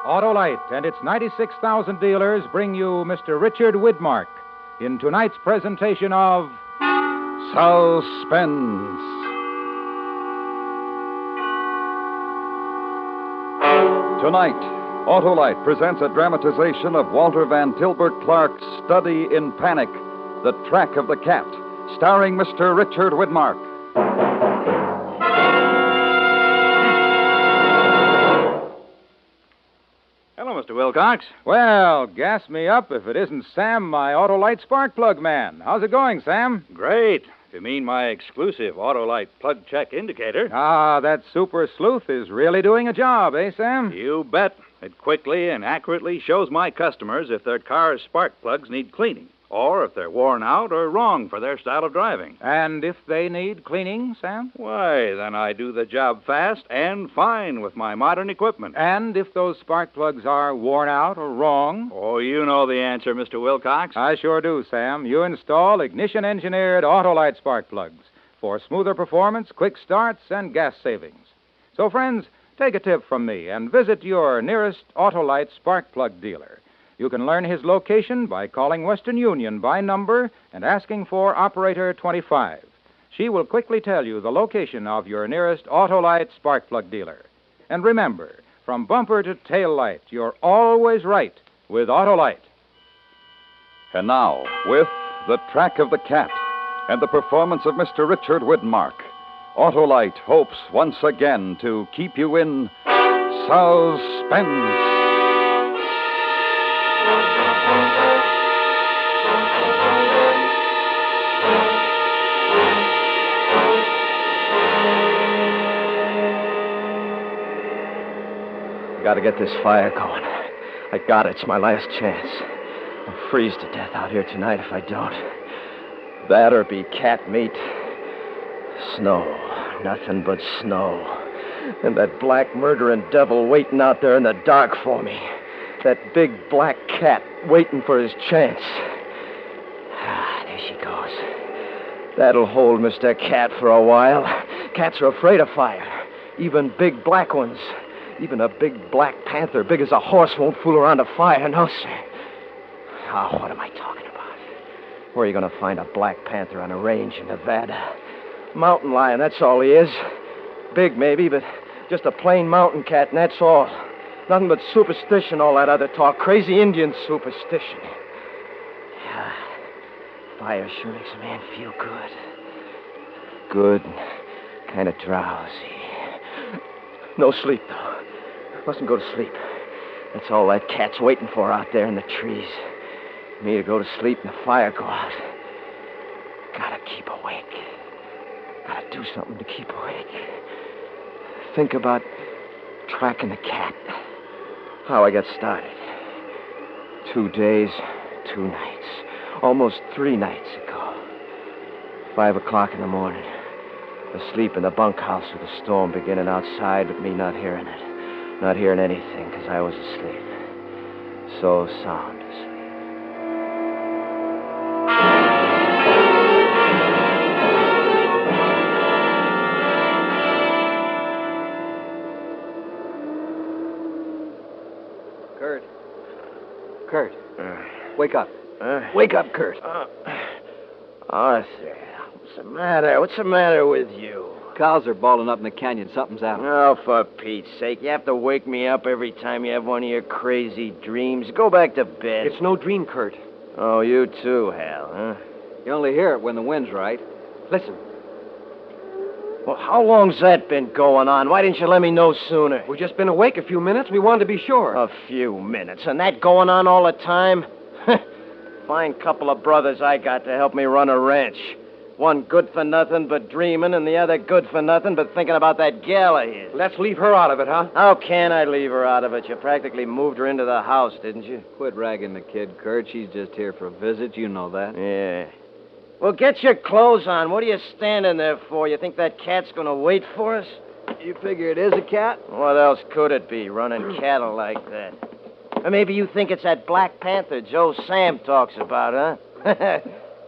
Autolite and its 96,000 dealers bring you Mr. Richard Widmark in tonight's presentation of Suspense. Tonight, Autolite presents a dramatization of Walter Van Tilburg Clark's Study in Panic, The Track of the Cat, starring Mr. Richard Widmark. Hello, Mr. Wilcox. Well, gas me up if it isn't Sam, my Autolite spark plug man. How's it going, Sam? Great. If you mean my exclusive Autolite plug check indicator. Ah, that super sleuth is really doing a job, eh, Sam? You bet. It quickly and accurately shows my customers if their car's spark plugs need cleaning, or if they're worn out or wrong for their style of driving. And if they need cleaning, Sam? Why, then I do the job fast and fine with my modern equipment. And if those spark plugs are worn out or wrong? Oh, you know the answer, Mr. Wilcox. I sure do, Sam. You install ignition-engineered Autolite spark plugs for smoother performance, quick starts, and gas savings. So, friends, take a tip from me and visit your nearest Autolite spark plug dealer. You can learn his location by calling Western Union by number and asking for Operator 25. She will quickly tell you the location of your nearest Autolite spark plug dealer. And remember, from bumper to tail light, you're always right with Autolite. And now, with The Track of the Cat and the performance of Mr. Richard Widmark, Autolite hopes once again to keep you in suspense. Gotta get this fire going. I got it. It's my last chance. I'll freeze to death out here tonight if I don't. That or be cat meat. Snow. Nothing but snow. And that black murdering devil waiting out there in the dark for me. That big black cat waiting for his chance. Ah, there she goes. That'll hold Mr. Cat for a while. Cats are afraid of fire. Even big black ones. Even a big black panther, big as a horse, won't fool around a fire, no, sir. Oh, what am I talking about? Where are you going to find a black panther on a range in Nevada? Mountain lion, that's all he is. Big, maybe, but just a plain mountain cat, and that's all. Nothing but superstition, all that other talk. Crazy Indian superstition. Yeah, fire sure makes a man feel good. Good, kind of drowsy. No sleep, though. Mustn't go to sleep. That's all that cat's waiting for out there in the trees. Me to go to sleep and the fire go out. Gotta keep awake. Gotta do something to keep awake. Think about tracking the cat. How I got started. 2 days, 2 nights. Almost 3 nights ago. 5 o'clock in the morning. Asleep in the bunkhouse with the storm beginning outside, but me not hearing it. Not hearing anything, because I was asleep. So sound asleep. Kurt. Wake up. Wake up, Kurt. Arthur, what's the matter? What's the matter with you? Cows are balling up in the canyon. Something's out. Oh, for Pete's sake. You have to wake me up every time you have one of your crazy dreams. Go back to bed. It's no dream, Kurt. Oh, you too, Hal, huh? You only hear it when the wind's right. Listen. Well, how long's that been going on? Why didn't you let me know sooner? We've just been awake a few minutes. We wanted to be sure. A few minutes. And that going on all the time? Fine couple of brothers I got to help me run a ranch. One good for nothing but dreaming, and the other good for nothing but thinking about that gal of his. Let's leave her out of it, huh? How can I leave her out of it? You practically moved her into the house, didn't you? Quit ragging the kid, Kurt. She's just here for a visit. You know that. Yeah. Well, get your clothes on. What are you standing there for? You think that cat's going to wait for us? You figure it is a cat? What else could it be, running cattle like that? Or maybe you think it's that Black Panther Joe Sam talks about, huh?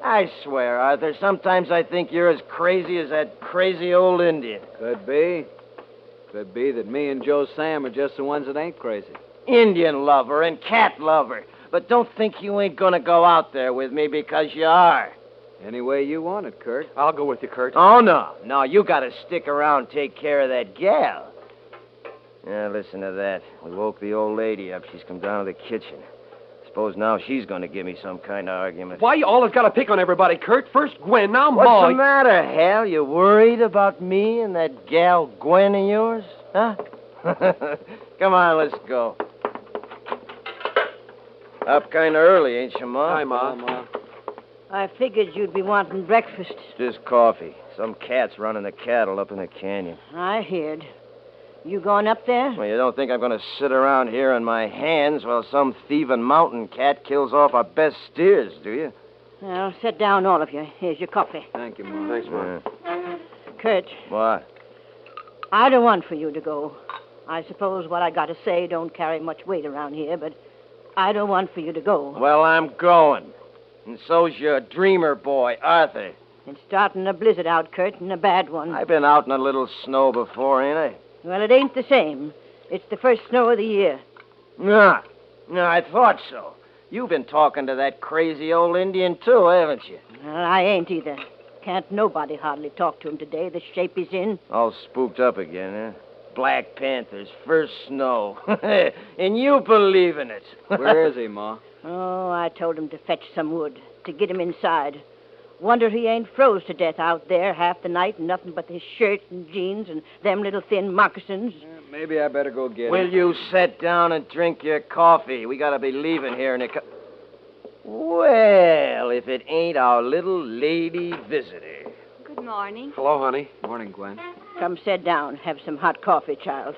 I swear, Arthur, sometimes I think you're as crazy as that crazy old Indian. Could be. Could be that me and Joe Sam are just the ones that ain't crazy. Indian lover and cat lover. But don't think you ain't gonna go out there with me because you are. Any way you want it, Kurt. I'll go with you, Kurt. Oh, no. No, you gotta stick around and take care of that gal. Yeah, listen to that. We woke the old lady up. She's come down to the kitchen. Suppose now she's gonna give me some kind of argument. Why you always gotta pick on everybody, Kurt? First Gwen, now What's Ma. the matter, Hal? You worried about me and that gal Gwen of yours? Huh? Come on, let's go. Up kind of early, ain't you, Ma? Hi, Ma. Ma. I figured you'd be wanting breakfast. Just coffee. Some cat's running the cattle up in the canyon. I heard. You going up there? Well, you don't think I'm going to sit around here on my hands while some thieving mountain cat kills off our best steers, do you? Well, sit down, all of you. Here's your coffee. Thank you, Ma. Thanks, Ma. Kurt, What? I don't want for you to go. I suppose what I got to say don't carry much weight around here, but I don't want for you to go. Well, I'm going. And so's your dreamer boy, Arthur. It's starting a blizzard out, Kurt, and a bad one. I've been out in a little snow before, ain't I? Well, it ain't the same. It's the first snow of the year. No, I thought so. You've been talking to that crazy old Indian, too, haven't you? Well, I ain't either. Can't nobody hardly talk to him today, the shape he's in. All spooked up again, huh? Black Panther's first snow. And you believe in it. Where is he, Ma? Oh, I told him to fetch some wood, to get him inside. Wonder he ain't froze to death out there half the night and nothing but his shirt and jeans and them little thin moccasins. Maybe I better go get Will him. you sit down and drink your coffee? We gotta be leaving here in a Well, if it ain't our little lady visitor. Good morning. Hello, honey. Morning, Gwen. Come sit down. Have some hot coffee, child.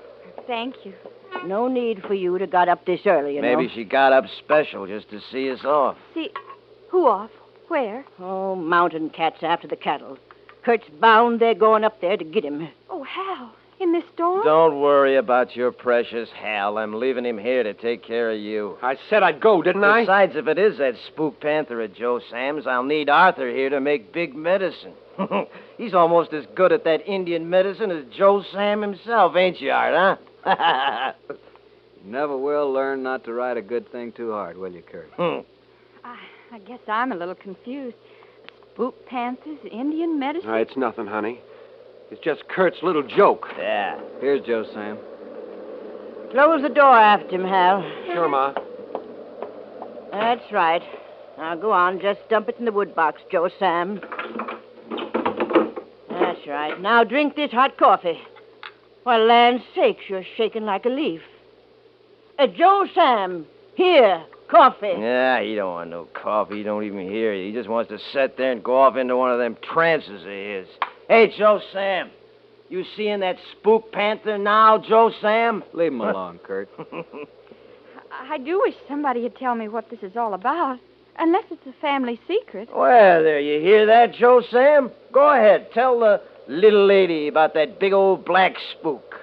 Thank you. No need for you to got up this early, you Maybe know. she got up special just to see us off. See, who off? Where? Oh, mountain cats after the cattle. Kurt's bound they're going up there to get him. Oh, Hal. In this storm? Don't worry about your precious Hal. I'm leaving him here to take care of you. I said I'd go, didn't I? Besides, if it is that spook panther of Joe Sam's, I'll need Arthur here to make big medicine. He's almost as good at that Indian medicine as Joe Sam himself, ain't you, Art, huh? You never will learn not to ride a good thing too hard, will you, Kurt? I guess I'm a little confused. Spook panthers, Indian medicine? It's nothing, honey. It's just Kurt's little joke. Yeah. Here's Joe Sam. Close the door after him, Hal. Sure, Ma. That's right. Now go on, just dump it in the wood box, Joe Sam. That's right. Now drink this hot coffee. Why, land's sakes, you're shaking like a leaf. Joe Sam, here, coffee. Yeah, he don't want no coffee. He don't even hear you. He just wants to sit there and go off into one of them trances of his. Hey, Joe Sam. You seeing that spook panther now, Joe Sam? Leave him alone, Kurt. I do wish somebody would tell me what this is all about. Unless it's a family secret. Well, there, you hear that, Joe Sam? Go ahead. Tell the little lady about that big old black spook.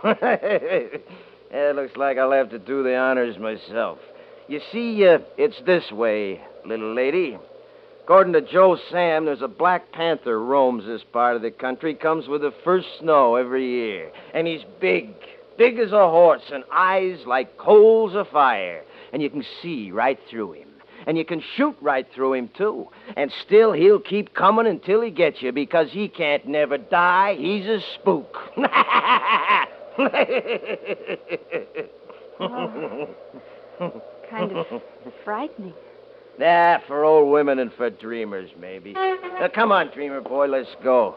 It looks like I'll have to do the honors myself. You see, it's this way, little lady. According to Joe Sam, there's a black panther roams this part of the country, comes with the first snow every year. And he's big as a horse, and eyes like coals of fire. And you can see right through him. And you can shoot right through him, too. And still, he'll keep coming until he gets you, because he can't never die. He's a spook. Kind of frightening. For old women and for dreamers, maybe. Now, come on, dreamer boy, let's go.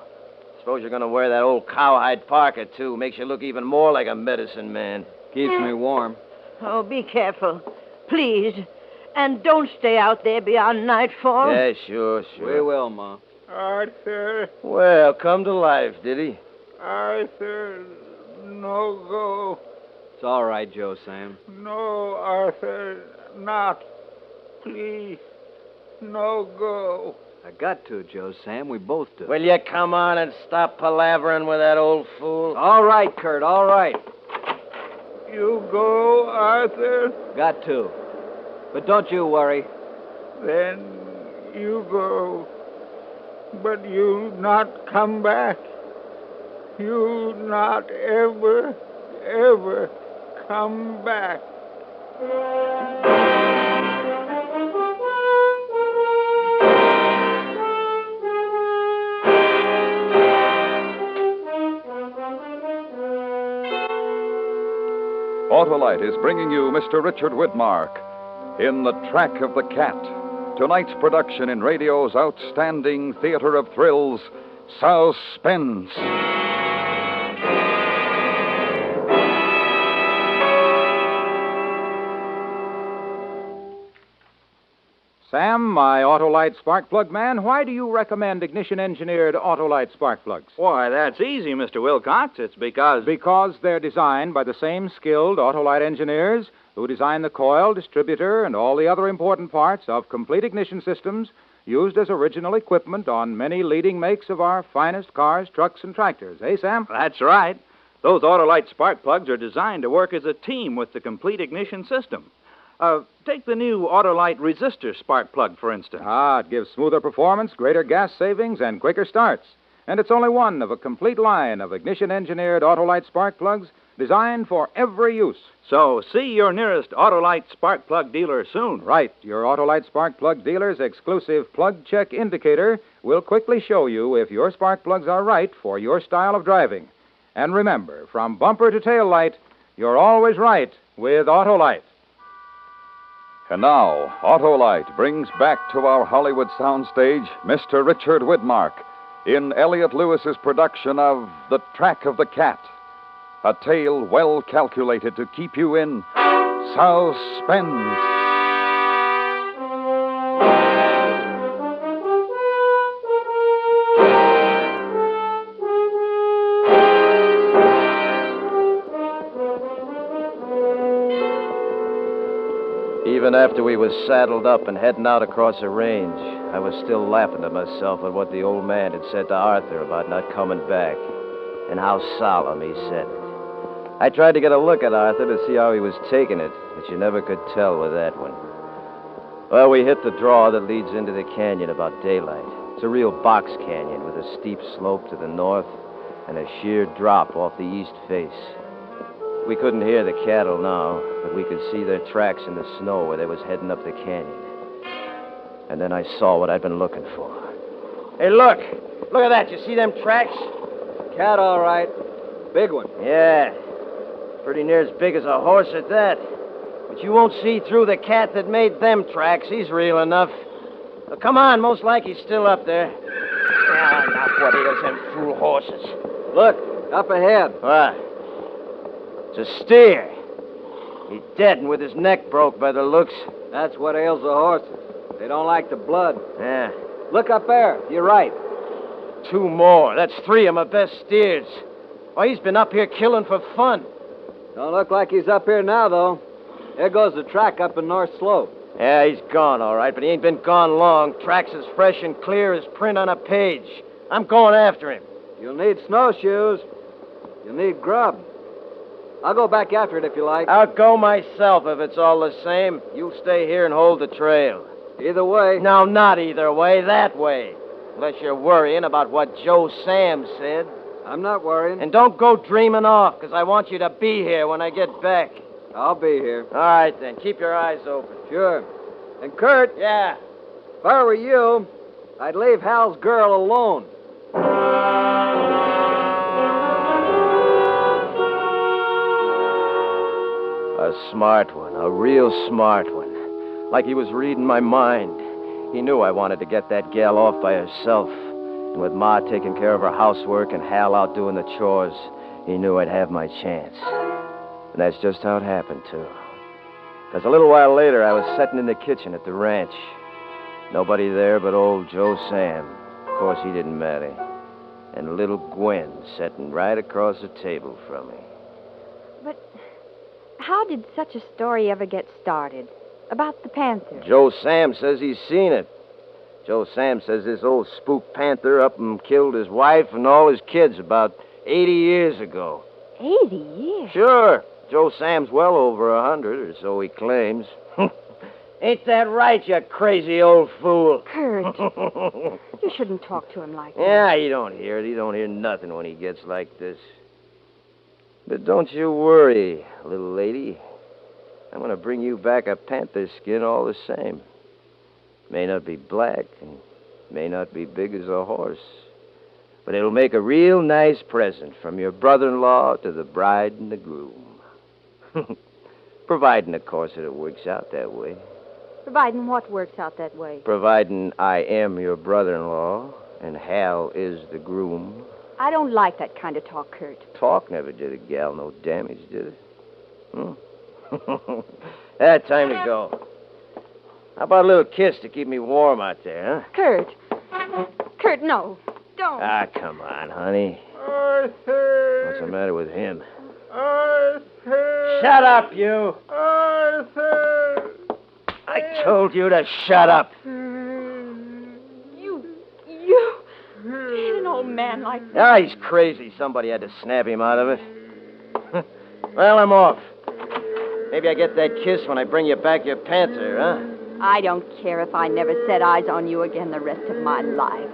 Suppose you're going to wear that old cowhide parka, too. Makes you look even more like a medicine man. Keeps me warm. Oh, be careful. Please. And don't stay out there beyond nightfall. Yeah, sure. We will, Ma. Arthur, Well, come to life, did he? Arthur, no go. It's all right, Joe Sam. No, Arthur, not. Please, no go. I got to, Joe Sam. We both do. Will you come on and stop palavering with that old fool? All right, Kurt, all right. You go, Arthur, Got to. But don't you worry. then you go. But you not come back. You not ever come back. Autolite is bringing you Mr. Richard Widmark in The Track of the Cat. Tonight's production in radio's outstanding theater of thrills, Suspense. Sam, my Autolite spark plug man, why do you recommend ignition-engineered Autolite spark plugs? Why, that's easy, Mr. Wilcox. It's because... Because they're designed by the same skilled Autolite engineers who design the coil, distributor, and all the other important parts of complete ignition systems used as original equipment on many leading makes of our finest cars, trucks, and tractors. Eh, Sam? That's right. Those Autolite spark plugs are designed to work as a team with the complete ignition system. Take the new Autolite resistor spark plug, for instance. It gives smoother performance, greater gas savings, and quicker starts. And it's only one of a complete line of ignition-engineered Autolite spark plugs designed for every use. So see your nearest Autolite spark plug dealer soon. Right. Your Autolite spark plug dealer's exclusive plug check indicator will quickly show you if your spark plugs are right for your style of driving. And remember, from bumper to tail light, you're always right with Autolite. And now, Autolite brings back to our Hollywood soundstage Mr. Richard Widmark in Elliot Lewis's production of The Track of the Cat, a tale well calculated to keep you in suspense. Even after we was saddled up and heading out across the range, I was still laughing to myself at what the old man had said to Arthur about not coming back, and how solemn he said it. I tried to get a look at Arthur to see how he was taking it, but you never could tell with that one. Well, we hit the draw that leads into the canyon about daylight. It's a real box canyon with a steep slope to the north and a sheer drop off the east face. We couldn't hear the cattle now, but we could see their tracks in the snow where they was heading up the canyon. And then I saw what I'd been looking for. Hey, look! Look at that. You see them tracks? Cat, all right. Big one. Yeah. Pretty near as big as a horse at that. But you won't see through the cat that made them tracks. He's real enough. Well, come on. Most like he's still up there. Not what ails them fool horses. Look, up ahead. What? It's a steer. He's dead and with his neck broke by the looks. That's what ails the horses. They don't like the blood. Yeah. Look up there. You're right. 2 more. That's 3 of my best steers. Why, he's been up here killing for fun. Don't look like he's up here now, though. There goes the track up in North Slope. Yeah, he's gone, all right, but he ain't been gone long. Track's as fresh and clear as print on a page. I'm going after him. You'll need snowshoes. You'll need grub. I'll go back after it if you like. I'll go myself if it's all the same. You stay here and hold the trail. Either way. No, not either way. That way. Unless you're worrying about what Joe Sam said. I'm not worrying. And don't go dreaming off, because I want you to be here when I get back. I'll be here. All right, then. Keep your eyes open. Sure. And Kurt. Yeah. If I were you, I'd leave Hal's girl alone. A smart one. A real smart one. Like he was reading my mind. He knew I wanted to get that gal off by herself. And with Ma taking care of her housework and Hal out doing the chores, he knew I'd have my chance. And that's just how it happened, too. Because a little while later, I was sitting in the kitchen at the ranch. Nobody there but old Joe Sam. Of course, he didn't matter. And little Gwen sitting right across the table from me. But how did such a story ever get started? About the panther? Joe Sam says he's seen it. Joe Sam says this old spook panther up and killed his wife and all his kids about 80 years ago. 80 years? Sure. Joe Sam's well over 100, or so he claims. Ain't that right, you crazy old fool? Kurt, you shouldn't talk to him like that. Yeah, he don't hear it. He don't hear nothing when he gets like this. But don't you worry, little lady. I'm going to bring you back a panther skin all the same. May not be black and may not be big as a horse, but it'll make a real nice present from your brother-in-law to the bride and the groom. Providing, of course, that it works out that way. Providing what works out that way? Providing I am your brother-in-law and Hal is the groom. I don't like that kind of talk, Kurt. Talk never did a gal no damage, did it? Time to go. How about a little kiss to keep me warm out there, huh? Kurt. Kurt, no. Don't. Ah, come on, honey. Arthur. What's the matter with him? Arthur. Shut up, you. Arthur. I told you to shut up. You hit an old man like that. Ah, he's crazy. Somebody had to snap him out of it. Well, I'm off. Maybe I get that kiss when I bring you back your panther, huh? I don't care if I never set eyes on you again the rest of my life.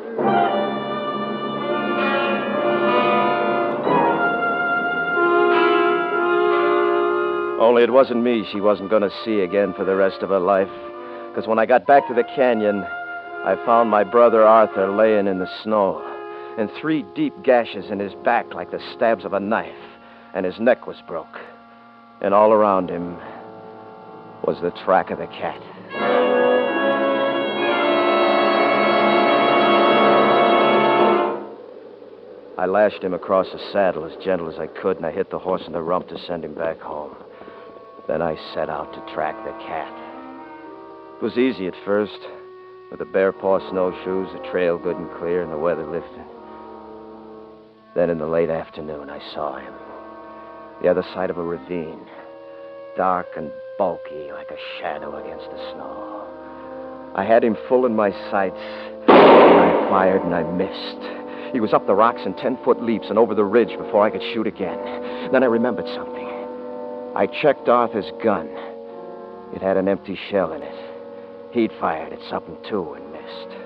Only it wasn't me she wasn't going to see again for the rest of her life. Because when I got back to the canyon, I found my brother Arthur laying in the snow, and 3 deep gashes in his back like the stabs of a knife, and his neck was broke. And all around him was the track of the cat. I lashed him across the saddle as gentle as I could, and I hit the horse in the rump to send him back home. Then I set out to track the cat. It was easy at first, with the bare paw snowshoes, the trail good and clear, and the weather lifting. Then in the late afternoon, I saw him. The other side of a ravine, dark and bulky like a shadow against the snow. I had him full in my sights, and I fired and I missed. He was up the rocks in 10-foot leaps and over the ridge before I could shoot again. Then I remembered something. I checked Arthur's gun. It had an empty shell in it. He'd fired at something, too, and missed.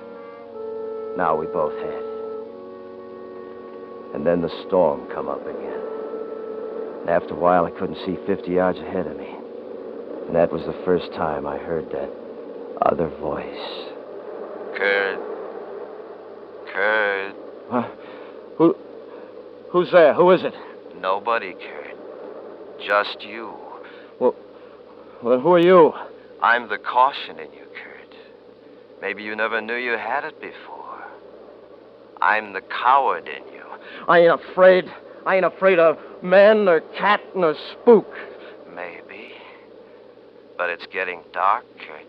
Now we both had. And then the storm come up again. And after a while, I couldn't see 50 yards ahead of me. And that was the first time I heard that other voice. Kurt. Kurt. Who's there? Who is it? Nobody, Kurt. Just you. Well, who are you? I'm the caution in you, Kurt. Maybe you never knew you had it before. I'm the coward in you. I ain't afraid. I ain't afraid of man or cat nor spook. Maybe. But it's getting dark, Kurt.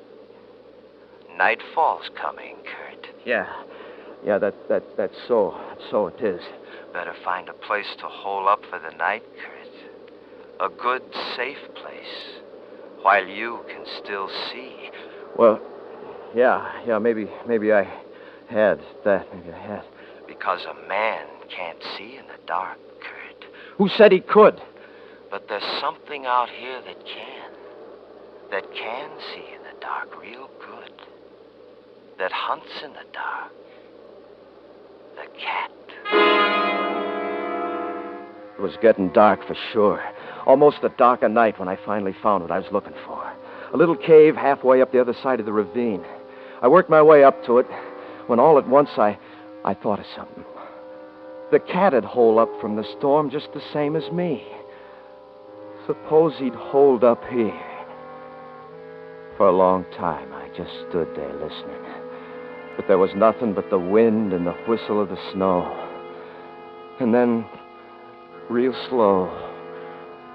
Nightfall's coming, Kurt. Yeah, that's so. So it is. Better find a place to hole up for the night, Kurt. A good, safe place. While you can still see. Well, yeah, maybe I had that. Maybe I had. Because a man can't see in the dark, Kurt. Who said he could? But there's something out here that can. That can see in the dark real good. That hunts in the dark. The cat. It was getting dark for sure. Almost the dark of night when I finally found what I was looking for. A little cave halfway up the other side of the ravine. I worked my way up to it when all at once I thought of something. The cat had holed up from the storm just the same as me. Suppose he'd holed up here. For a long time, I just stood there listening. But there was nothing but the wind and the whistle of the snow. And then, real slow,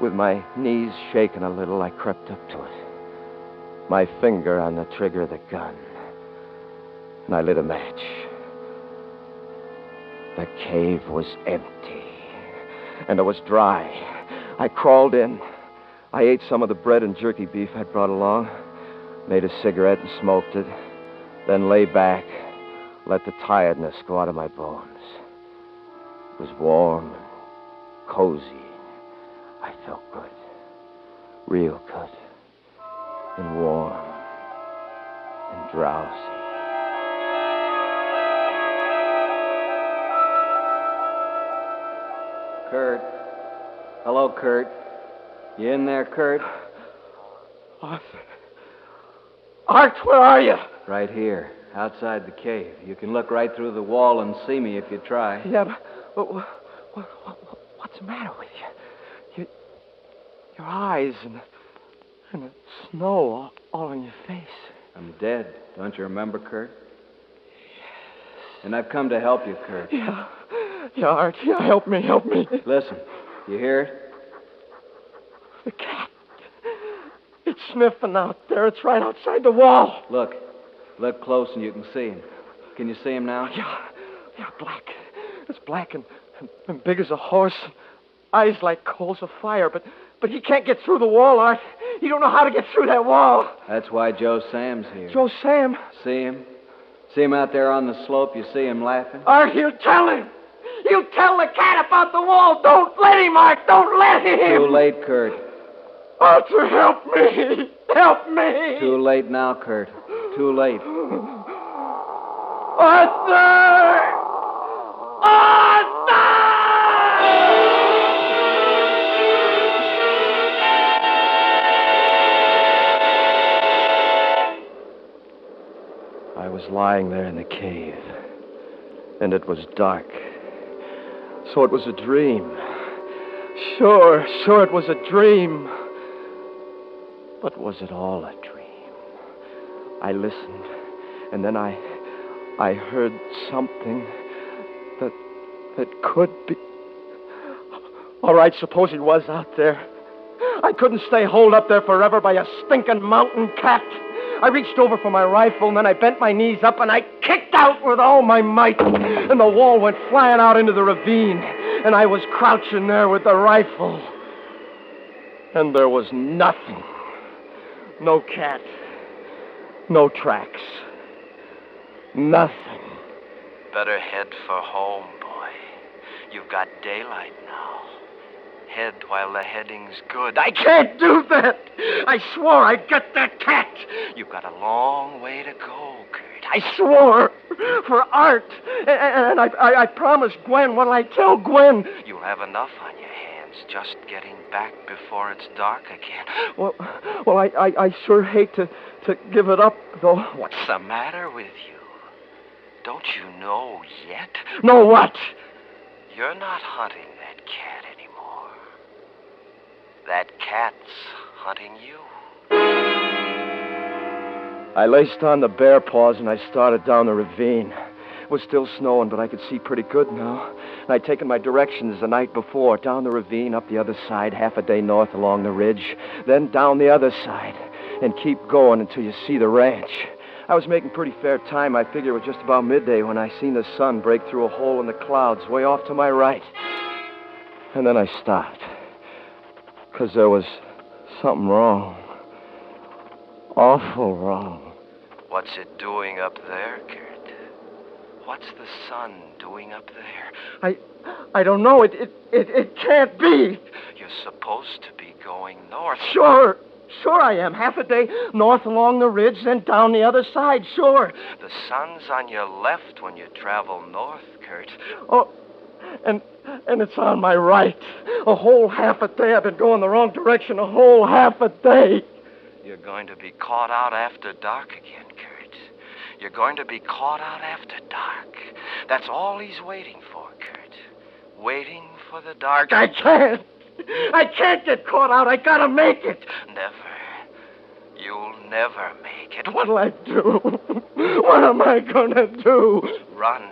with my knees shaking a little, I crept up to it. My finger on the trigger of the gun. And I lit a match. The cave was empty. And it was dry. I crawled in. I ate some of the bread and jerky beef I'd brought along. Made a cigarette and smoked it. Then lay back. Let the tiredness go out of my bones. It was warm and cozy. I felt good. Real good. And warm. And drowsy. Kurt, Hello, Kurt. You in there, Kurt? Art, where are you? Right here, outside the cave. You can look right through the wall and see me if you try. Yeah, but what's the matter with you? Your eyes and the snow all on your face. I'm dead. Don't you remember, Kurt? And I've come to help you, Kurt. Yeah, Art. Yeah, help me. Listen, you hear it? The cat. It's sniffing out there. It's right outside the wall. Look close and you can see him. Can you see him now? Yeah, black. It's black and big as a horse. Eyes like coals of fire, but he can't get through the wall, Art. He don't know how to get through that wall. That's why Joe Sam's here. Joe Sam? See him? See him out there on the slope? You see him laughing? Art, he'll tell him. He'll tell the cat about the wall. Don't let him, Art. Don't let him. Too late, Kurt. Arthur, help me. Help me. Too late now, Kurt. Too late. Arthur! I was lying there in the cave, and it was dark. So it was a dream. Sure, it was a dream. But was it all a dream? I listened, and then I heard something that could be... All right, suppose he was out there. I couldn't stay holed up there forever by a stinking mountain cat. I reached over for my rifle, and then I bent my knees up, and I kicked out with all my might. And the wall went flying out into the ravine, and I was crouching there with the rifle. And there was nothing. No cat. No tracks. Nothing. Better head for home, boy. You've got daylight now. Head while the heading's good. I can't do that. I swore I'd get that cat. You've got a long way to go, Kurt. I swore for Art. And I promised Gwen. What'll I tell Gwen? You'll have enough on your hands just getting back before it's dark again. Well, I sure hate to give it up, though. What's the matter with you? Don't you know yet? Know what? You're not hunting that cat anymore. That cat's hunting you. I laced on the bear paws and I started down the ravine. It was still snowing, but I could see pretty good now. And I'd taken my directions the night before, down the ravine, up the other side, half a day north along the ridge, then down the other side, and keep going until you see the ranch. I was making pretty fair time. I figured it was just about midday when I seen the sun break through a hole in the clouds way off to my right. And then I stopped. Because there was something wrong. Awful wrong. What's it doing up there, Kurt? What's the sun doing up there? I don't know. It can't be. You're supposed to be going north. Sure I am. Half a day north along the ridge, then down the other side, sure. The sun's on your left when you travel north, Kurt. Oh, and it's on my right. A whole half a day I've been going the wrong direction. A whole half a day. You're going to be caught out after dark again, Kurt. You're going to be caught out after dark. That's all he's waiting for, Kurt. Waiting for the dark. I can't get caught out. I gotta make it. Never. You'll never make it. What'll I do? What am I gonna do? Run.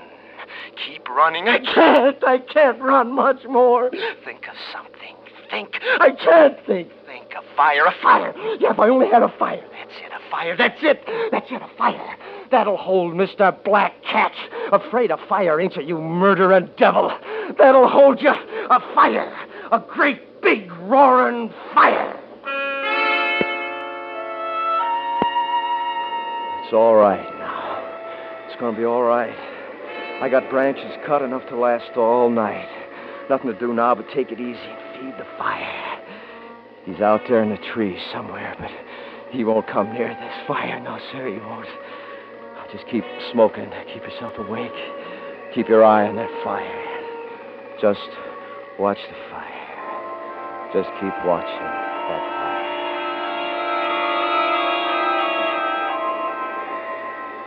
Keep running. I can't run much more. Think of something. Think. I can't think. Think of fire. A fire. Yeah, if I only had a fire. That's it, a fire. That's it, a fire. That'll hold Mr. Black Cat. Afraid of fire, ain't you, you murdering devil? That'll hold you. A fire. A great big roaring fire. It's all right now. It's gonna be all right. I got branches cut enough to last all night. Nothing to do now but take it easy and feed the fire. He's out there in the trees somewhere, but he won't come near this fire. No, sir, he won't. Just keep smoking. Keep yourself awake. Keep your eye on that fire. Just watch the fire. Just keep watching that fire.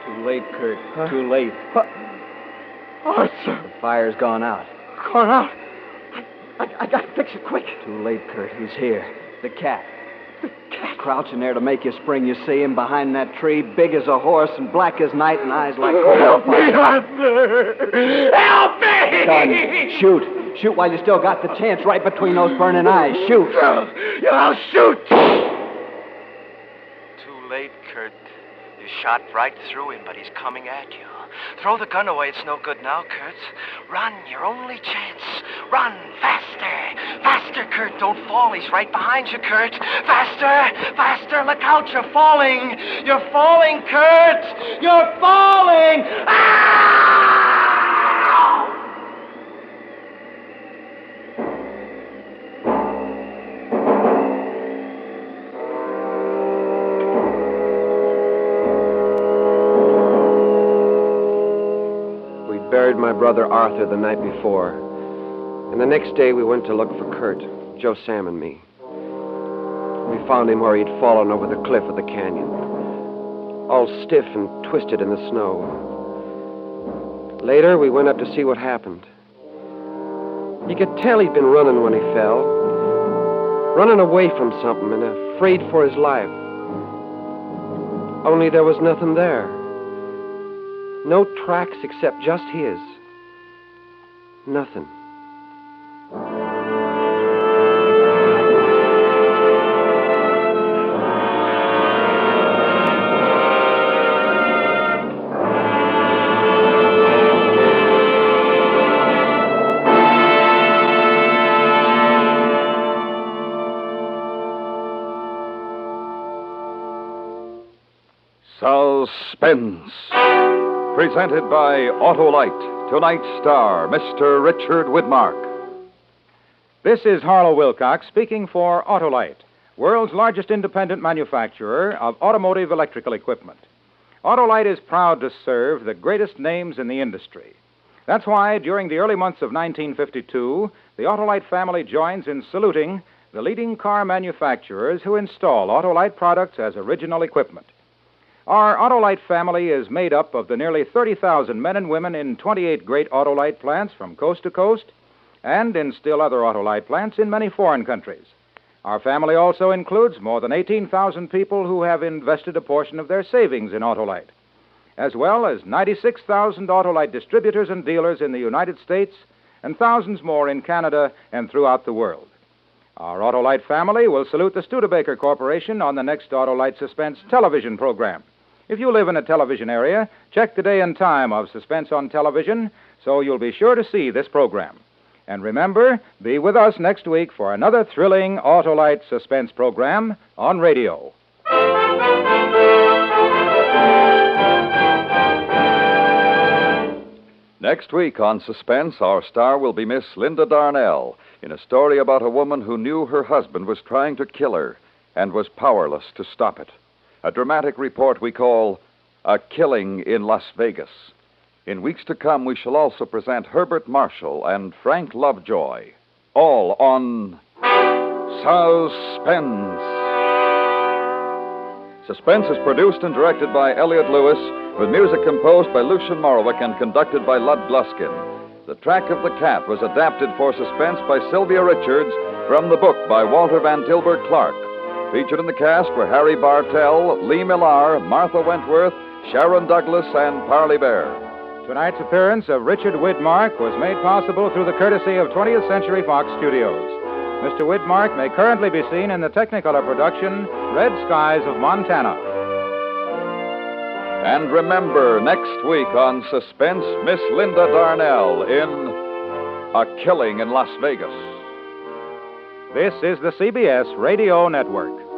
Too late, Kurt. Too late. Arthur! The fire's gone out. Gone out. I gotta fix it quick. Too late, Kurt. He's here. The cat. Crouching there to make you spring. You see him behind that tree, big as a horse and black as night and eyes like coal. Help me, Arthur! Help me! Son, shoot. Shoot while you still got the chance right between those burning eyes. Shoot. I'll shoot! Too late, Kurt. You shot right through him, but he's coming at you. Throw the gun away. It's no good now, Kurt. Run, your only chance. Run, faster. Faster, Kurt. Don't fall. He's right behind you, Kurt. Faster, faster. Look out, you're falling. You're falling, Kurt. You're falling. Ah! Buried my brother Arthur the night before. And the next day we went to look for Kurt, Joe Sam and me. We found him where he'd fallen over the cliff of the canyon, all stiff and twisted in the snow. Later, we went up to see what happened. You could tell he'd been running when he fell, running away from something and afraid for his life. Only there was nothing there. No tracks except just his. Nothing. Suspense. Presented by Autolite. Tonight's star, Mr. Richard Widmark. This is Harlow Wilcox speaking for Autolite, world's largest independent manufacturer of automotive electrical equipment. Autolite is proud to serve the greatest names in the industry. That's why, during the early months of 1952, the Autolite family joins in saluting the leading car manufacturers who install Autolite products as original equipment. Our Autolite family is made up of the nearly 30,000 men and women in 28 great Autolite plants from coast to coast, and in still other Autolite plants in many foreign countries. Our family also includes more than 18,000 people who have invested a portion of their savings in Autolite, as well as 96,000 Autolite distributors and dealers in the United States and thousands more in Canada and throughout the world. Our Autolite family will salute the Studebaker Corporation on the next Autolite Suspense television program. If you live in a television area, check the day and time of Suspense on television so you'll be sure to see this program. And remember, be with us next week for another thrilling Autolite Suspense program on radio. Next week on Suspense, our star will be Miss Linda Darnell in a story about a woman who knew her husband was trying to kill her and was powerless to stop it. A dramatic report we call A Killing in Las Vegas. In weeks to come, we shall also present Herbert Marshall and Frank Lovejoy, all on Suspense. Suspense is produced and directed by Elliott Lewis, with music composed by Lucian Morowick and conducted by Lud Gluskin. The Track of the Cat was adapted for Suspense by Sylvia Richards from the book by Walter Van Tilburg Clark. Featured in the cast were Harry Bartell, Lee Millar, Martha Wentworth, Sharon Douglas, and Parley Bear. Tonight's appearance of Richard Widmark was made possible through the courtesy of 20th Century Fox Studios. Mr. Widmark may currently be seen in the Technicolor production Red Skies of Montana. And remember, next week on Suspense, Miss Linda Darnell in A Killing in Las Vegas. This is the CBS Radio Network.